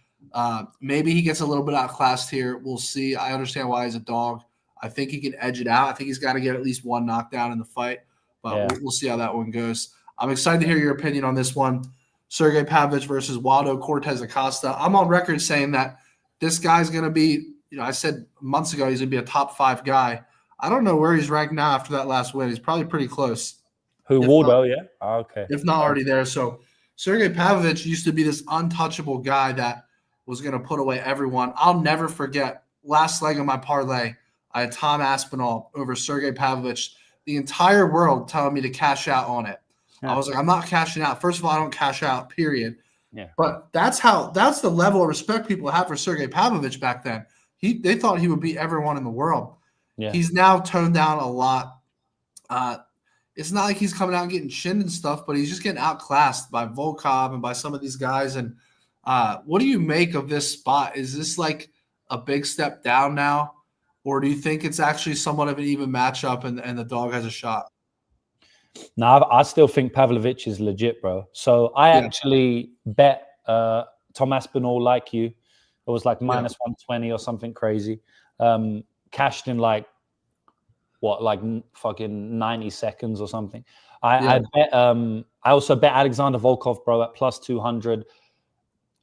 Maybe he gets a little bit outclassed here. We'll see. I understand why he's a dog. I think he can edge it out. I think he's got to get at least one knockdown in the fight, but we'll see how that one goes. I'm excited to hear your opinion on this one. Sergey Pavlovich versus Waldo Cortes-Acosta. I'm on record saying that this guy's going to be, I said months ago he's going to be a top 5 guy. I don't know where he's ranked now after that last win. He's probably pretty close. Who, Waldo, yeah? Oh, okay. If not already there. So Sergey Pavlovich used to be this untouchable guy that was going to put away everyone. I'll never forget, last leg of my parlay, I had Tom Aspinall over Sergey Pavlovich. The entire world telling me to cash out on it. I was like, I'm not cashing out. First of all, I don't cash out, period. Yeah. But that's the level of respect people have for Sergey Pavlovich back then. They thought he would beat everyone in the world. Yeah. He's now toned down a lot. It's not like he's coming out and getting chinned and stuff, but he's just getting outclassed by Volkov and by some of these guys. And what do you make of this spot? Is this like a big step down now? Or do you think it's actually somewhat of an even matchup and the dog has a shot? No, I still think Pavlovich is legit, bro. So I actually bet Tom Aspinall like you. It was like minus 120 or something crazy. Cashed in like fucking 90 seconds or something. I bet. I also bet Alexander Volkov, bro, at plus 200.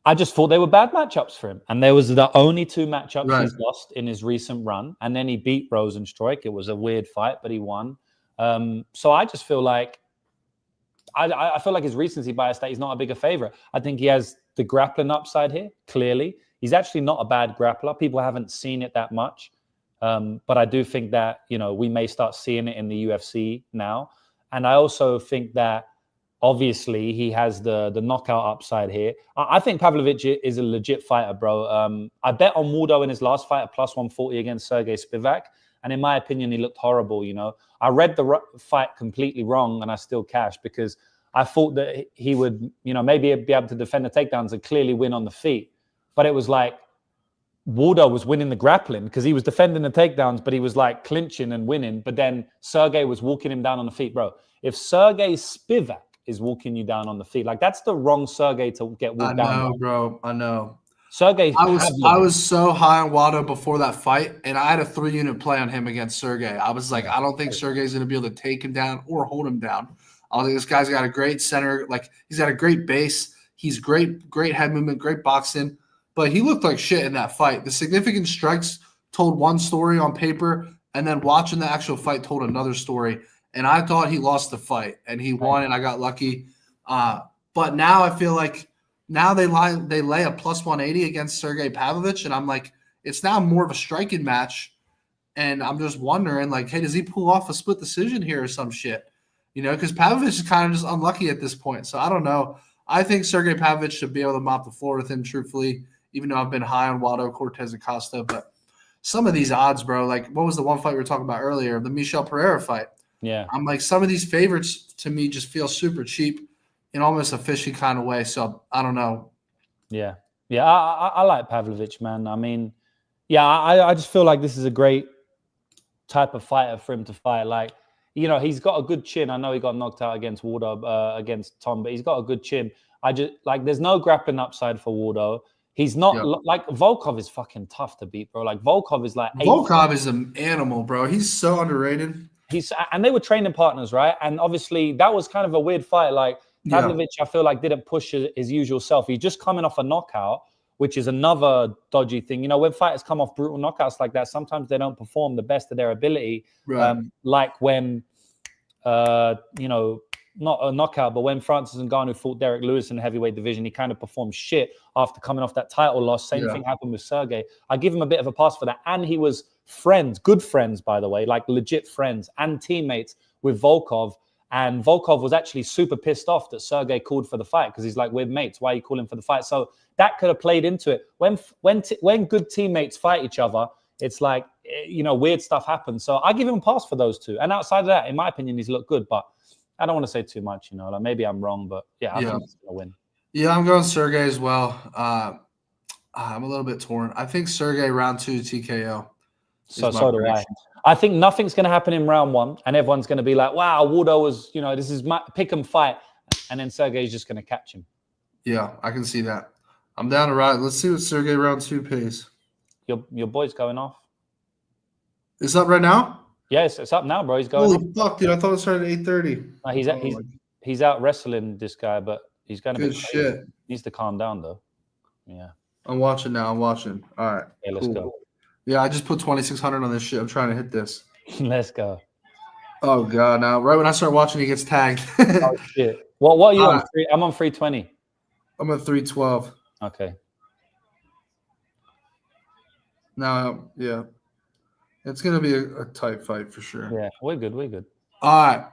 I just thought they were bad matchups for him, and there was the only 2 matchups he's lost in his recent run, and then he beat Rosenstruik. It was a weird fight, but he won. So I just feel like I feel like his recency bias that he's not a bigger favorite. I think he has the grappling upside here. Clearly, he's actually not a bad grappler. People haven't seen it that much. But I do think that, we may start seeing it in the UFC now. And I also think that obviously he has the knockout upside here. I think Pavlovich is a legit fighter, bro. I bet on Waldo in his last fight at plus 140 against Sergey Spivak. And in my opinion, he looked horrible, I read the fight completely wrong and I still cashed because I thought that he would, maybe be able to defend the takedowns and clearly win on the feet. But it was like Waldo was winning the grappling because he was defending the takedowns, but he was like clinching and winning. But then Sergey was walking him down on the feet, bro. If Sergey Spivak is walking you down on the feet, like that's the wrong Sergey to get walked down. I know, bro. I know. Sergey, I was so high on Waldo before that fight, and I had a 3-unit play on him against Sergey. I was like, I don't think Sergey's going to be able to take him down or hold him down. I think this guy's got a great center. Like, he's got a great base. He's great head movement, great boxing. But he looked like shit in that fight. The significant strikes told one story on paper, and then watching the actual fight told another story. And I thought he lost the fight, and he won, and I got lucky. But now I feel like now they lay a plus 180 against Sergey Pavlovich, and I'm like, it's now more of a striking match. And I'm just wondering, like, hey, does he pull off a split decision here or some shit? Because Pavlovich is kind of just unlucky at this point. So I don't know. I think Sergey Pavlovich should be able to mop the floor with him, truthfully, even though I've been high on Waldo, Cortes-Acosta. But some of these odds, bro, like what was the one fight we were talking about earlier, the Michel Pereira fight? Yeah. I'm like, some of these favorites to me just feel super cheap in almost a fishy kind of way. So I don't know. Yeah. Yeah. I like Pavlovich, man. I mean, yeah, I just feel like this is a great type of fighter for him to fight. Like, he's got a good chin. I know he got knocked out against Waldo, against Tom, but he's got a good chin. I just like, there's no grappling upside for Waldo. He's not like Volkov is fucking tough to beat, bro. Like Volkov is like Volkov is an animal, bro. He's so underrated. And they were training partners, right? And obviously that was kind of a weird fight. Like Pavlovich, I feel like didn't push his usual self. He's just coming off a knockout, which is another dodgy thing. When fighters come off brutal knockouts like that, sometimes they don't perform the best of their ability. Right. Like when, not a knockout, but when Francis Ngannou fought Derek Lewis in the heavyweight division, he kind of performed shit after coming off that title loss. Same thing happened with Sergey. I give him a bit of a pass for that. And he was good friends, by the way, like legit friends and teammates with Volkov. And Volkov was actually super pissed off that Sergey called for the fight because he's like, we're mates. Why are you calling for the fight? So that could have played into it. When good teammates fight each other, it's like, weird stuff happens. So I give him a pass for those two. And outside of that, in my opinion, he's looked good, but I don't want to say too much, like maybe I'm wrong, but I think he's going to win. Yeah, I'm going Sergey as well. I'm a little bit torn. I think Sergey round 2 TKO. So do I. I think nothing's going to happen in round 1, and everyone's going to be like, wow, Waldo was, this is my pick 'em fight. And then Sergey's just going to catch him. Yeah, I can see that. I'm down to ride. Let's see what Sergey round 2 pays. Your boy's going off. It's up right now? Yeah, it's up now, bro. He's going. Holy fuck, dude! I thought it started at 8:30. He's out wrestling this guy, but he's going to be good shit. Needs to calm down though. Yeah. I'm watching now. All right. Okay, let's go. Yeah, I just put 2,600 on this shit. I'm trying to hit this. Let's go. Oh god! Now, right when I start watching, he gets tagged. Oh shit! What are you on? I'm on 320. I'm at 312. Okay. Now, yeah. It's going to be a tight fight for sure. Yeah, we're good. All right.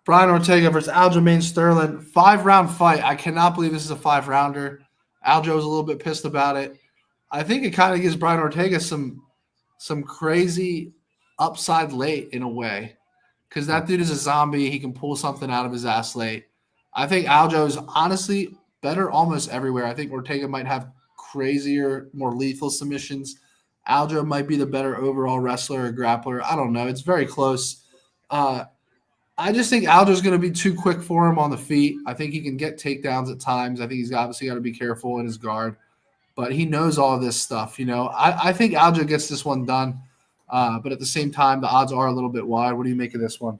Brian Ortega versus Aljamain Sterling. 5-round fight. I cannot believe this is a 5-rounder. Aljo was a little bit pissed about it. I think it kind of gives Brian Ortega some crazy upside late in a way because that dude is a zombie. He can pull something out of his ass late. I think Aljo is honestly better almost everywhere. I think Ortega might have crazier, more lethal submissions. Aljo might be the better overall wrestler or grappler. I don't know. It's very close. I just think Aljo's going to be too quick for him on the feet. I think he can get takedowns at times. I think he's obviously got to be careful in his guard. But he knows all of this stuff, I think Aljo gets this one done. But at the same time, the odds are a little bit wide. What do you make of this one?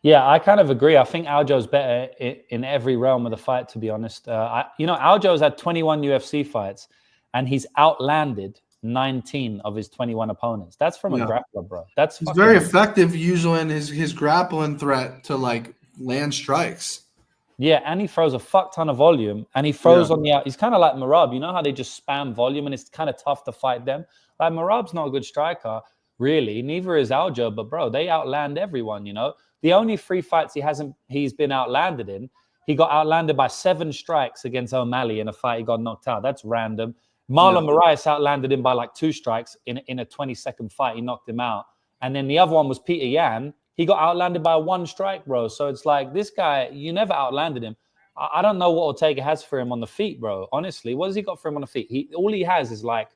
Yeah, I kind of agree. I think Aljo's better in every realm of the fight, to be honest. Aljo's had 21 UFC fights, and he's outlanded 19 of his 21 opponents. That's from a grappler, bro. He's very effective using his grappling threat to like land strikes. Yeah, and he throws a fuck ton of volume, and he throws on the out. He's kind of like Merab. You know how they just spam volume, and it's kind of tough to fight them. Like Merab's not a good striker, really. Neither is Aljo, but bro, they outland everyone. The only 3 fights he's been outlanded in, he got outlanded by 7 strikes against O'Malley in a fight. He got knocked out. That's random. Marlon Moraes outlanded him by like 2 strikes in a 20-second fight. He knocked him out. And then the other one was Peter Yan. he got outlanded by one strike, bro. So it's like this guy, you never outlanded him. I don't know what Ortega has for him on the feet, bro. Honestly, what has he got for him on the feet? All he has is like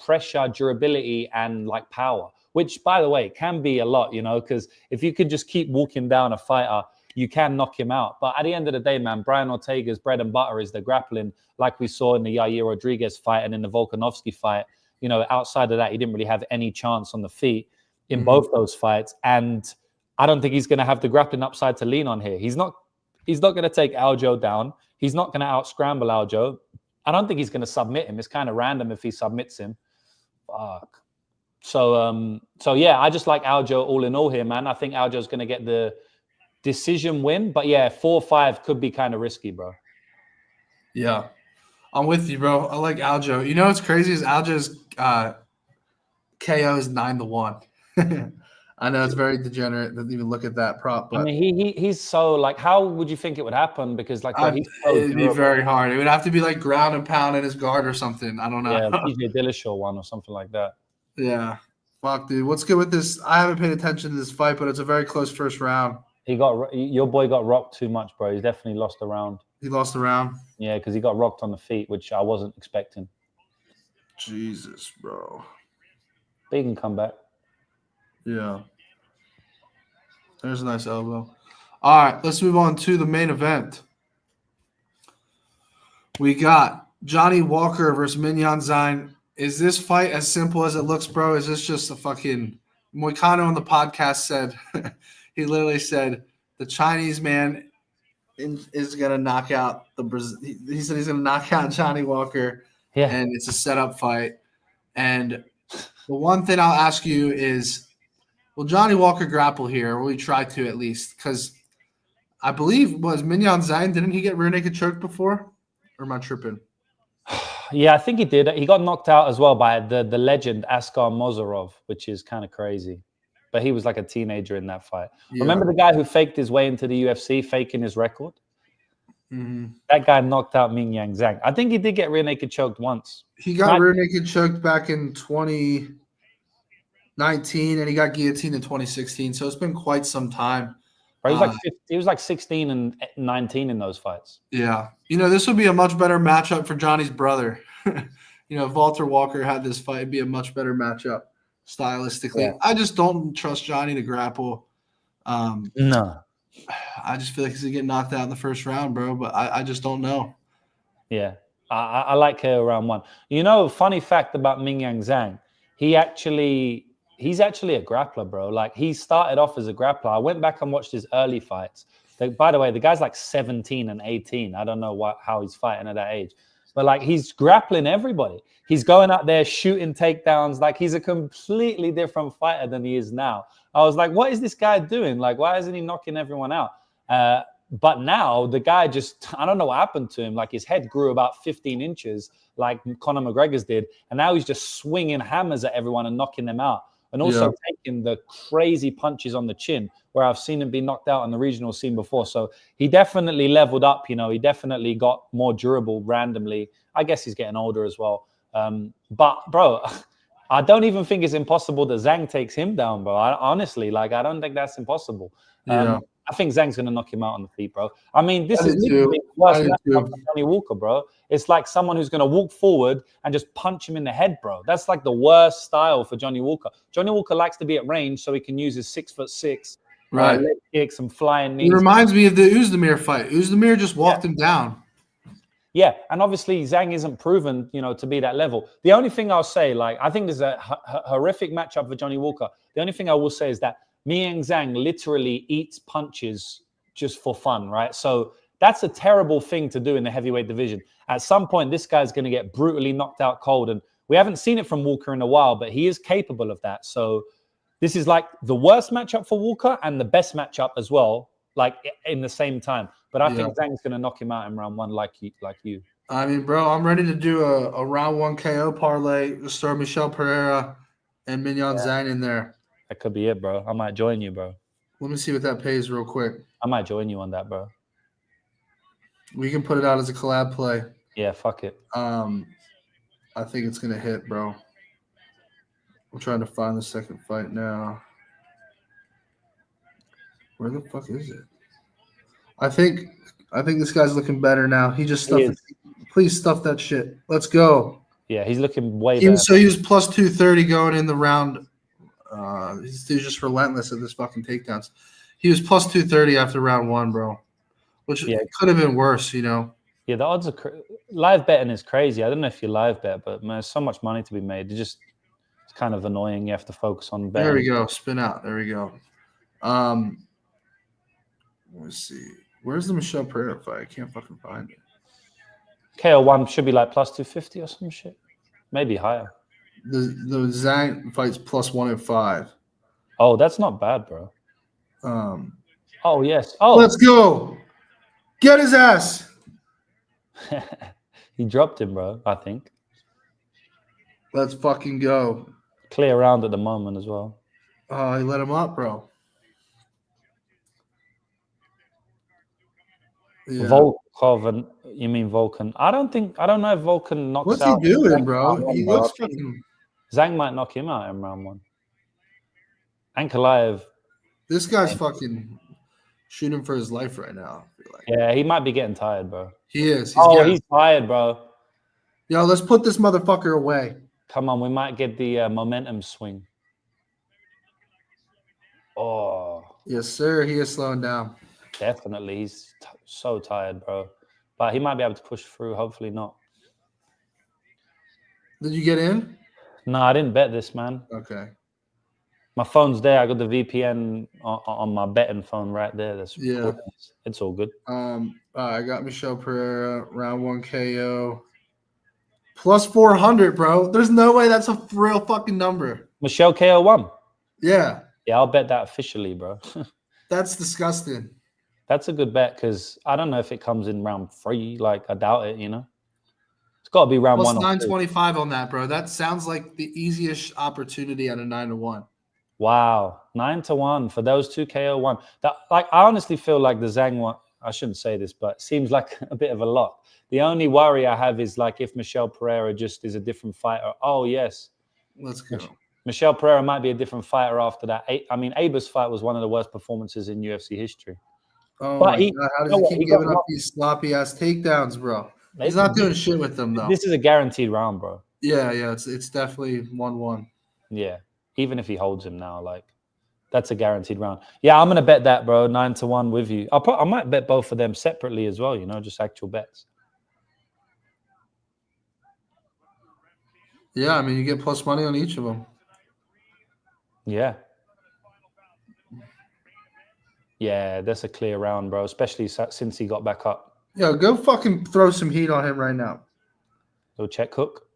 pressure, durability, and like power, which, by the way, can be a lot, because if you could just keep walking down a fighter, you can knock him out. But at the end of the day, man, Brian Ortega's bread and butter is the grappling, like we saw in the Yair Rodriguez fight and in the Volkanovski fight. Outside of that, he didn't really have any chance on the feet in both those fights. And I don't think he's going to have the grappling upside to lean on here. He's not going to take Aljo down. He's not going to out-scramble Aljo. I don't think he's going to submit him. It's kind of random if he submits him. Fuck. So yeah, I just like Aljo all in all here, man. I think Aljo's going to get the decision win. But yeah, 4-5 could be kind of risky, bro. Yeah. I'm with you, bro. I like Aljo. What's crazy is Aljo's KO is 9-1. I know it's very degenerate to even look at that prop, but I mean, he's so like, how would you think it would happen? Because like, he's so it'd be very hard. It would have to be like ground and pound in his guard or something. I don't know. Yeah, TJ Dillashaw one or something like that. Yeah, fuck, dude. What's good with this? I haven't paid attention to this fight, but it's a very close first round. Your boy got rocked too much, bro. He's definitely lost a round. He lost the round. Yeah, because he got rocked on the feet, which I wasn't expecting. Jesus, bro. But he can come back. Yeah. There's a nice elbow. All right, let's move on to the main event. We got Johnny Walker versus Mingyang Zhang. Is this fight as simple as it looks, bro? Is this just a fucking Moicano on the podcast said, he literally said, the Chinese man is going to knock out the Brazil. He said he's going to knock out Johnny Walker, and it's a setup fight. And the one thing I'll ask you is, will Johnny Walker grapple here? Or will he try to at least? Because I believe was Mingyang Zhang, didn't he get rear naked choked before? Or am I tripping? Yeah, I think he did. He got knocked out as well by the legend Askar Mozarov, which is kind of crazy. But he was like a teenager in that fight. Yeah. Remember the guy who faked his way into the UFC, faking his record? Mm-hmm. That guy knocked out Mingyang Zhang. I think he did get rear naked choked once. He got rear naked choked back in 2019, and he got guillotined in 2016. So it's been quite some time. He was like 16 and 19 in those fights. Yeah. This would be a much better matchup for Johnny's brother. If Walter Walker had this fight, it'd be a much better matchup stylistically. Yeah. I just don't trust Johnny to grapple. No. I just feel like he's going to get knocked out in the first round, bro, but I just don't know. Yeah. I like KO round one. Funny fact about Mingyang Zhang, he's actually a grappler, bro. Like, he started off as a grappler. I went back and watched his early fights. By the way, the guy's like 17 and 18. I don't know how he's fighting at that age. But, like, he's grappling everybody. He's going out there shooting takedowns. Like, he's a completely different fighter than he is now. I was like, what is this guy doing? Like, why isn't he knocking everyone out? But now the guy I don't know what happened to him. Like, his head grew about 15 inches like Conor McGregor's did. And now he's just swinging hammers at everyone and knocking them out. And also taking the crazy punches on the chin, where I've seen him be knocked out on the regional scene before. So he definitely leveled up. He definitely got more durable randomly. I guess he's getting older as well. But, bro, I don't even think it's impossible that Zhang takes him down, bro. Honestly, I don't think that's impossible. I think Zhang's going to knock him out on the feet, bro. I mean, this is literally the worst matchup for Johnny Walker, bro. It's like someone who's going to walk forward and just punch him in the head, bro. That's like the worst style for Johnny Walker. Johnny Walker likes to be at range so he can use his 6'6", leg kicks and flying knees. It reminds me of the Oezdemir fight. Oezdemir just walked him down. Yeah, and obviously Zhang isn't proven, to be that level. The only thing I'll say, I think there's a horrific matchup for Johnny Walker. The only thing I will say is that Mingyang Zhang literally eats punches just for fun, right? So that's a terrible thing to do in the heavyweight division. At some point, this guy's going to get brutally knocked out cold. And we haven't seen it from Walker in a while, but he is capable of that. So this is like the worst matchup for Walker and the best matchup as well, like in the same time. But I think Zhang's going to knock him out in round one like you. I mean, bro, I'm ready to do a round one KO parlay. Just throw Michel Pereira and Mingyang Zhang in there. That could be it, bro. I might join you, bro. Let me see what that pays real quick. I might join you on that, bro. We can put it out as a collab play. Yeah, fuck it. I think it's going to hit, bro. I'm trying to find the second fight now. Where the fuck is it? I think this guy's looking better now. He just stuffed it. Please stuff that shit. Let's go. Yeah, he's looking way better. So he was plus 230 going in the round. He's just relentless at this fucking takedowns. He was plus 230 after round 1, bro. Which could have been worse, you know. Yeah, the odds are live betting is crazy. I don't know if you live bet, but man, there's so much money to be made. It's kind of annoying. You have to focus on betting. There we go. Spin out. There we go. Let's see. Where's the Michel Pereira fight? I can't fucking find it. KO1 should be like plus 250 or some shit. Maybe higher. The Zhang fight's plus 105. Oh, that's not bad, bro. Oh, yes. Oh, let's go. Get his ass. He dropped him, bro, I think. Let's fucking go. Clear round at the moment as well. Oh, he let him up, bro. Yeah. Volkov, you mean Volkan? I don't know if Volkan knocks What's out. What's he doing, bro? He looks fucking. Zhang might knock him out in round 1. Ankalaev. This guy's fucking shooting for his life right now. I feel like. Yeah, he might be getting tired, bro. He is. He's tired, bro. Yo, let's put this motherfucker away. Come on, we might get the momentum swing. Oh. Yes, sir. He is slowing down. Definitely. He's so tired, bro. But he might be able to push through. Hopefully not. Did you get in? No, I didn't bet this, man. Okay. My phone's there. I got the VPN on my betting phone right there. It's all good. I got Michel Pereira, round 1 KO. Plus 400, bro. There's no way that's a real fucking number. Michel KO1? Yeah. Yeah, I'll bet that officially, bro. That's disgusting. That's a good bet because I don't know if it comes in round 3. Like, I doubt it, you know? It's got to be round plus 1 or 2. 925 on that, bro. That sounds like the easiest opportunity at a 9-1. Wow. 9-1 for those 2 KO1. I honestly feel like the Zhang one, I shouldn't say this, but it seems like a bit of a lot. The only worry I have is like if Michel Pereira just is a different fighter. Oh, yes. Let's go. Michel Pereira might be a different fighter after that. I mean, Aber's fight was one of the worst performances in UFC history. Oh, my God. How does he keep giving up these sloppy-ass takedowns, bro? He's not doing shit with them, though. This is a guaranteed round, bro. Yeah. It's definitely 1-1. Yeah. Even if he holds him now, like, that's a guaranteed round. Yeah, I'm going to bet that, bro, 9-1 with you. I might bet both of them separately as well, you know, just actual bets. Yeah, I mean, you get plus money on each of them. Yeah. Yeah, that's a clear round, bro, especially since he got back up. Yo, go fucking throw some heat on him right now. Little check hook.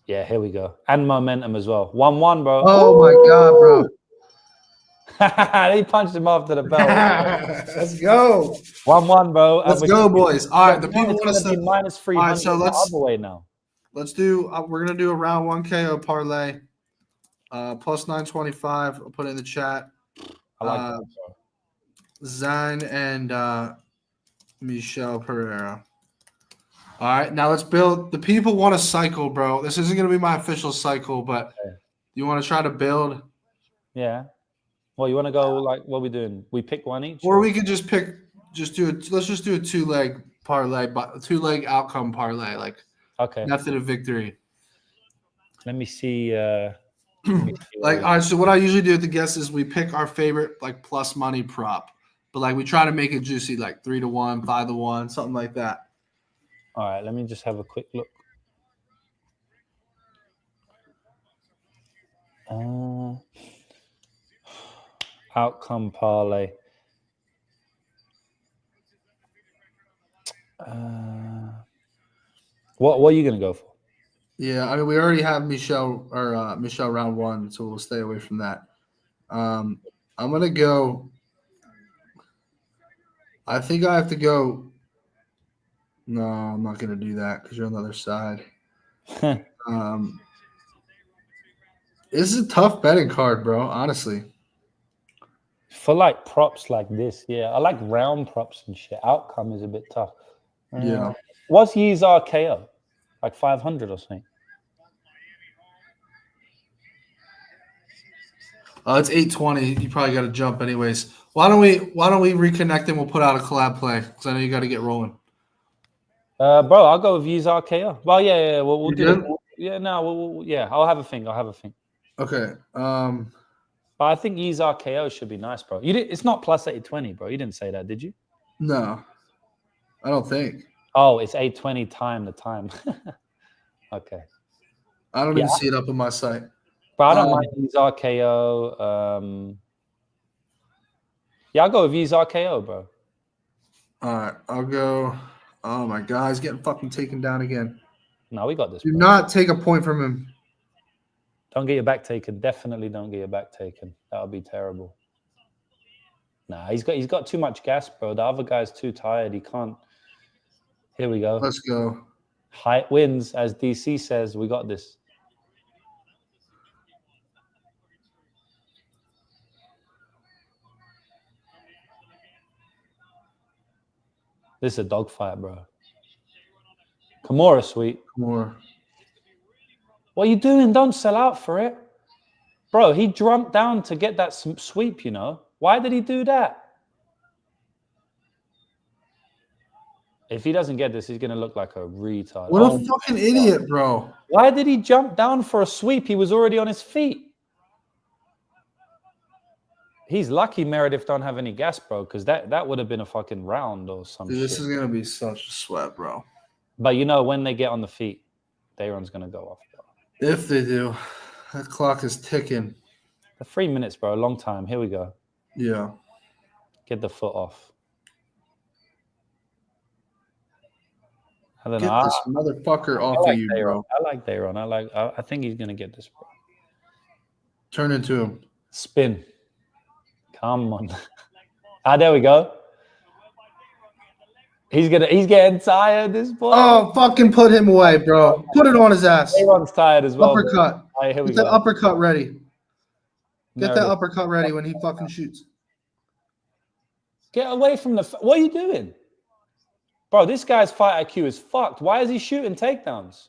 Yeah, here we go. And momentum as well. 1-1, bro. Oh, my God, bro. He punched him after the bell. Let's go. 1-1, bro. Let's go, boys. All right, the people want us to minus 300. All right, so let's the other way now. Let's do. We're gonna do a round 1 KO parlay. Plus 925. I'll put it in the chat. I like that, bro. Zhang and Michel Pereira. All right, now let's build. The people want a cycle, bro. This isn't gonna be my official cycle, but you want to try to build. Yeah. Well, you want to go like what are we doing? We pick one each, or we could just pick. Let's just do a 2-leg parlay, 2-leg outcome parlay, like method of victory. Let me see. Like, all right. So what I usually do with the guests is we pick our favorite like plus money prop, but like we try to make it juicy, like 3-1, 5-1, something like that. All right. Let me just have a quick look. Outcome parlay. What are you going to go for? Yeah, I mean, we already have Michel round 1, so we'll stay away from that. I'm going to go. I think I have to go. No, I'm not going to do that because you're on the other side. This is a tough betting card, bro, honestly. For like props like this, yeah. I like round props and shit. Outcome is a bit tough. Yeah. What's Yizha KO? Like 500 or something? It's 820. You probably got to jump anyways. Why don't we reconnect and we'll put out a collab play? Because I know you got to get rolling. Bro, I'll go with Yizha KO. Well, yeah. We'll do it. Yeah, no, yeah. I'll have a think. Okay. But I think Yizha KO should be nice, bro. It's not plus 820, bro. You didn't say that, did you? No, I don't think. Oh, it's 820 time the time. Okay. I don't even see it up on my site. But I don't mind Yizha KO. Yeah, I'll go with Yizha KO, bro. All right, I'll go. Oh my God, he's getting fucking taken down again. No, we got this. Do not take a point from him. Don't get your back taken. Definitely don't get your back taken. That would be terrible. Nah, he's got too much gas, bro. The other guy's too tired. He can't. Here we go. Let's go. Height wins, as DC says. We got this. This is a dogfight, bro. Kimura, sweet. Kimura. What are you doing? Don't sell out for it. Bro, he jumped down to get that sweep, you know. Why did he do that? If he doesn't get this, he's going to look like a retard. What a fucking idiot, bro. Why did he jump down for a sweep? He was already on his feet. He's lucky Meredith don't have any gas, bro, because that would have been a fucking round or something. This is going to be such a sweat, bro. But, you know, when they get on the feet, Dayron's going to go off, bro. If they do. That clock is ticking. 3 minutes, bro. A long time. Here we go. Yeah. Get the foot off. I don't know. Get this motherfucker off of you, bro. I like Dayron. I think he's going to get this, bro. Turn into him. Spin. Come on. There we go. He's getting tired, this boy. Oh, fucking put him away, bro. Put it on his ass. Dayron's tired as well. Uppercut. All right, here we Get go. that uppercut ready. Get that Meredith. uppercut ready when he fucking shoots. Get away from the... What are you doing? Bro, this guy's fight IQ is fucked. Why is he shooting takedowns?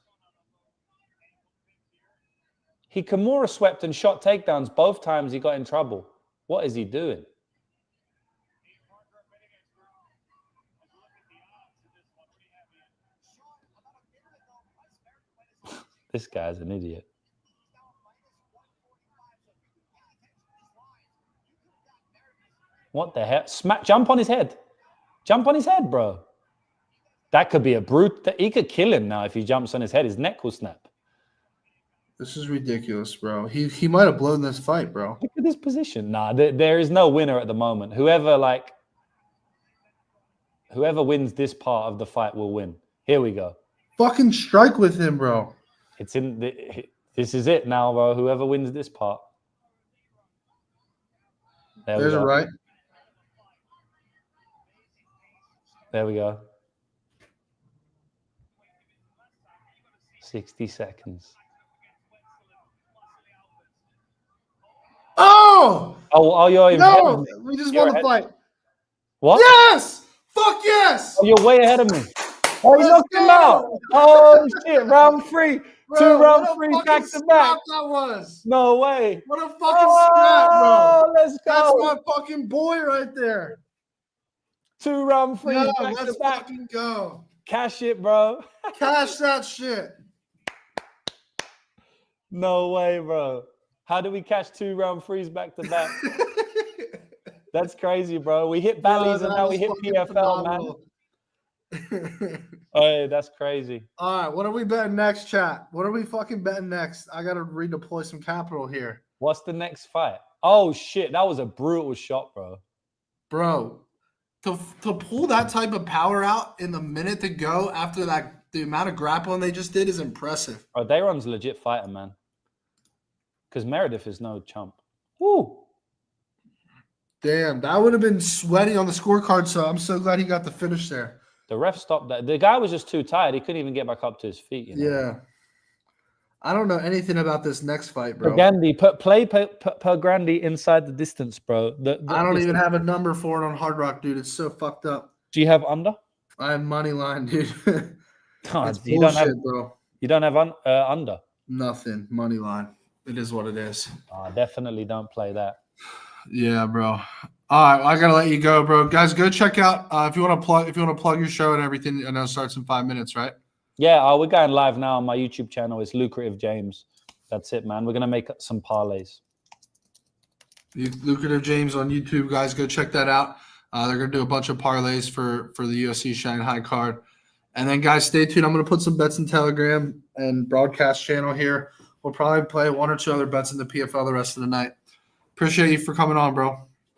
He Kimura swept and shot takedowns both times he got in trouble. What is he doing? This guy's an idiot. What the hell? Jump on his head. Jump on his head, bro. That could be a brute. He could kill him now if he jumps on his head. His neck will snap. This is ridiculous, bro. He might have blown this fight, bro. Look at this position. Nah, there is no winner at the moment. Whoever wins this part of the fight will win. Here we go. Fucking strike with him, bro. This is it now, bro. Whoever wins this part. There's a right. There we go. 60 seconds. Oh! Oh, you're no! We just won the fight. What? Yes! Fuck yes! Oh, you're way ahead of me. Oh, you knocked him out. Oh, shit. Round 3. Bro, 2 round 3 back to back. That was. No way. What a fucking scrap, bro. Let's go. That's my fucking boy right there. 2 round 3 Yeah, back let's to back. fucking go. Cash it, bro. Cash that shit. No way, bro. How do we cash 2 round 3s back to back? That's crazy, bro. We hit Bally's and now we hit PFL, phenomenal. Man. Oh, that's crazy. All right, what are we betting next, chat? What are we fucking betting next? I got to redeploy some capital here. What's the next fight? Oh, shit. That was a brutal shot, bro. Bro, to pull that type of power out in the minute to go after that, the amount of grappling they just did is impressive. Oh, Dayron's a legit fighter, man. Because Meredith is no chump. Woo! Damn, that would have been sweaty on the scorecard, so I'm so glad he got the finish there. The ref stopped that. The guy was just too tired. He couldn't even get back up to his feet. You know? Yeah. I don't know anything about this next fight, bro. Play per Grandy inside the distance, bro. I don't even have a number for it on Hard Rock, dude. It's so fucked up. Do you have under? I have money line, dude. Oh, you don't have, bro. You don't have under? Nothing. Money line. It is what it is. Oh, definitely don't play that. Yeah, bro. All right, I gotta let you go, bro. Guys, go check out if you want to plug your show and everything. I know it starts in 5 minutes, right? Yeah, we're going live now on my YouTube channel. It's Lucrative James. That's it, man. We're gonna make some parlays. Lucrative James on YouTube, guys. Go check that out. They're gonna do a bunch of parlays for the UFC Shanghai card. And then, guys, stay tuned. I'm gonna put some bets in Telegram and broadcast channel here. We'll probably play 1 or 2 other bets in the PFL the rest of the night. Appreciate you for coming on, bro.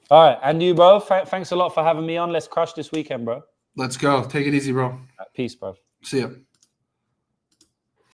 All right, and you, bro. Thanks a lot for having me on. Let's crush this weekend, bro. Let's go. Take it easy, bro. Peace, bro. See ya.